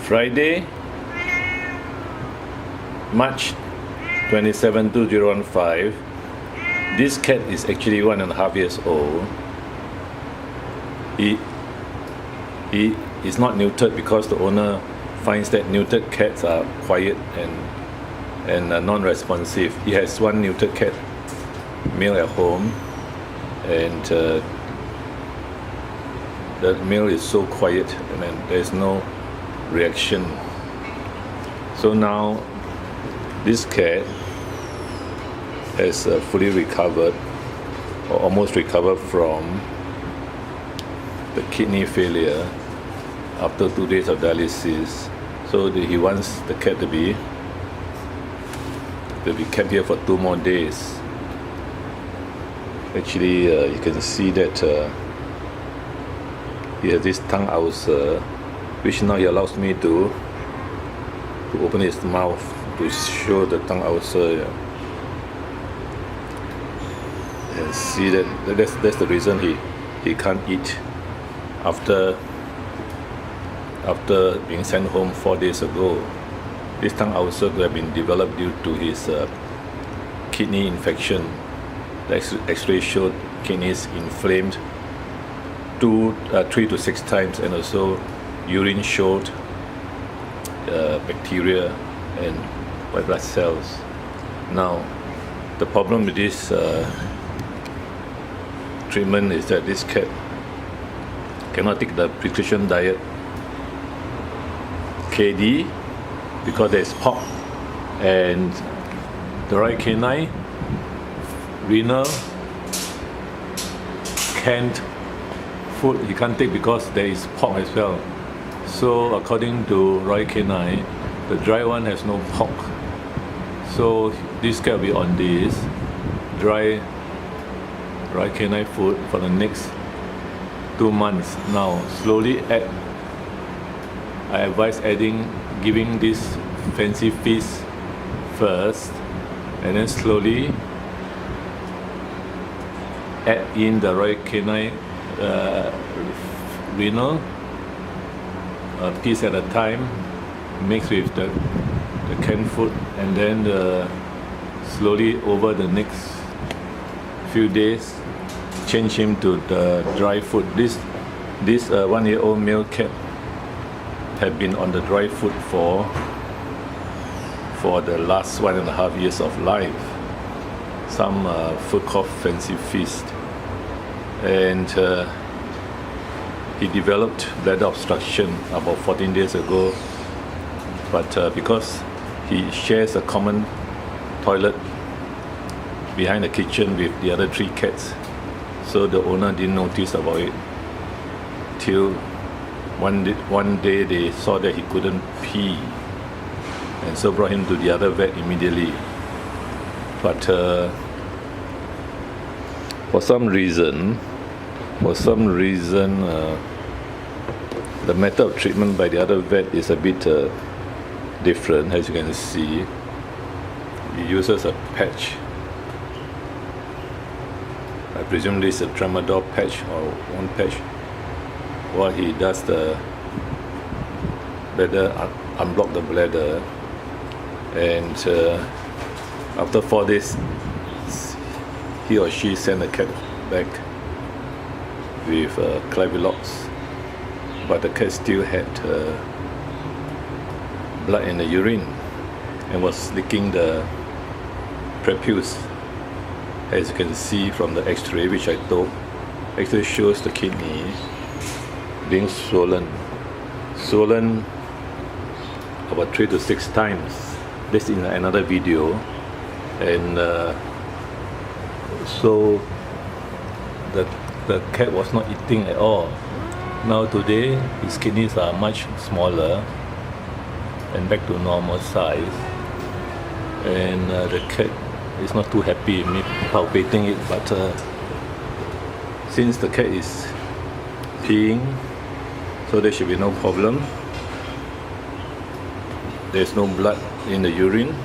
Friday, March 27, 2015. This cat is actually 1.5 years old. He is not neutered because the owner finds that neutered cats are quiet and non-responsive. He has one neutered cat, male at home, and the male is so quiet and then there's no reaction. So now this cat has fully recovered or almost recovered from the kidney failure after 2 days of dialysis. So he wants the cat to be kept here for 2 more days. Actually, you can see that he has this tongue ulcer, which now he allows me to open his mouth to show the tongue ulcer. And see that's the reason he can't eat after being sent home 4 days ago. This tongue ulcer could have been developed due to his kidney infection. The X-ray showed kidneys inflamed 3 to 6 times, and also urine showed bacteria and white blood cells. Now, the problem with this treatment is that this cat cannot take the prescription diet KD because there is POC, and the right canine renal canned food he can't take because there is POC as well. So according to Royal Canine, the dry one has no POC. So this cat will be on this dry Royal Canine food for the next 2 months. Now slowly I advise giving this fancy feast first, and then slowly add in the Royal Canine renal, a piece at a time, mixed with the canned food, and then slowly over the next few days change him to the dry food. This 1-year-old male cat had been on the dry food for the last 1.5 years of life. Some food called Fancy Feast, and he developed bladder obstruction about 14 days ago. But because he shares a common toilet behind the kitchen with the other 3 cats, so the owner didn't notice about it till one day they saw that he couldn't pee, and so brought him to the other vet immediately. But for some reason the method of treatment by the other vet is a bit different. As you can see, he uses a patch. I presume this is a tramadol patch or one patch, while he does the bladder, unblock the bladder, and after 4 days he or she sent the cat back with Clavilox, but the cat still had blood in the urine and was licking the prepuce. As you can see from the X-ray, which I took, actually shows the kidney being swollen about 3 to 6 times. This in another video, and so the cat was not eating at all. Now today his kidneys are much smaller and back to normal size, and the cat is not too happy me palpating it, but since the cat is peeing, so there should be no problem. There's no blood in the urine,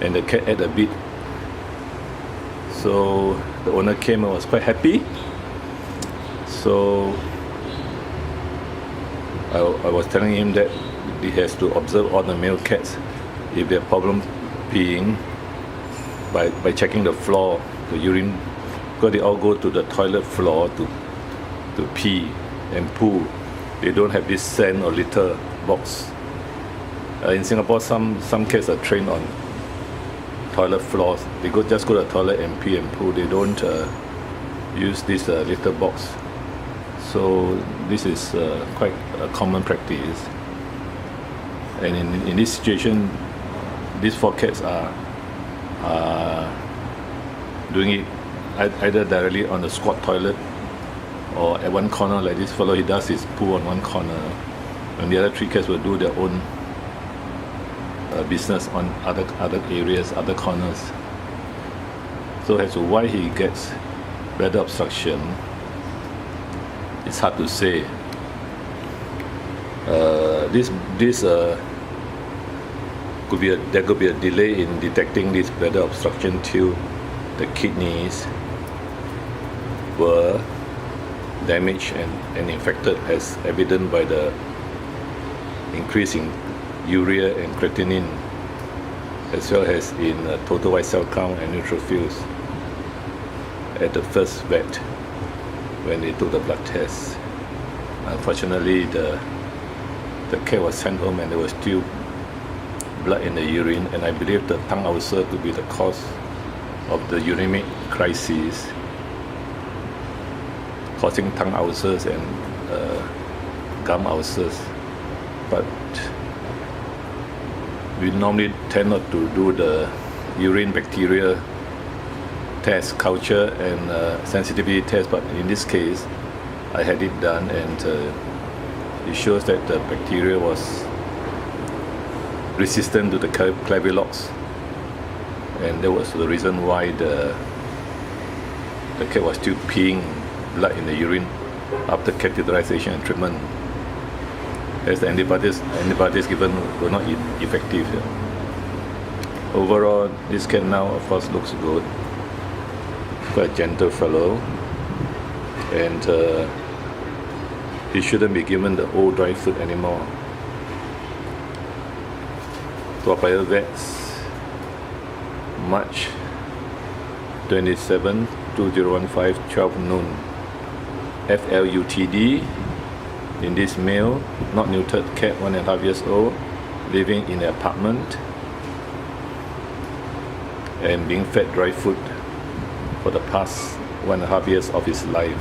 and the cat ate a bit. So the owner came and was quite happy. So I was telling him that he has to observe all the male cats if they have problem peeing by checking the floor, the urine, because they all go to the toilet floor to pee and poo. They don't have this sand or litter box. In Singapore, some cats are trained on toilet floors. They just go to the toilet and pee and poo. They don't use this litter box. So this is quite a common practice. And in this situation, these 4 cats are doing it either directly on the squat toilet or at one corner, like this fellow, he does his poo on one corner, and the other 3 cats will do their own business on other areas, other corners. So as to why he gets bladder obstruction, it's hard to say. There could be a delay in detecting this bladder obstruction till the kidneys were damaged and infected, as evident by the increase in urea and creatinine, as well as in total white cell count and neutrophils at the first vet when they took the blood test. Unfortunately, the cat was sent home and there was still blood in the urine, and I believe the tongue ulcer to be the cause of the uremic crisis, causing tongue ulcers and gum ulcers. But we normally tend not to do the urine bacteria test, culture and sensitivity test, but in this case I had it done, and it shows that the bacteria was resistant to the Clavilox, and that was the reason why the cat was still peeing blood in the urine after catheterization and treatment, as the antibiotics given were not effective. Overall, this cat now of course looks good, quite a gentle fellow, and he shouldn't be given the old dry food anymore. Toa Payoh Vets, March 27, 2015, 12 noon. FLUTD, in this male, not neutered cat, 1.5 years old, living in an apartment and being fed dry food for the past 1.5 years of his life.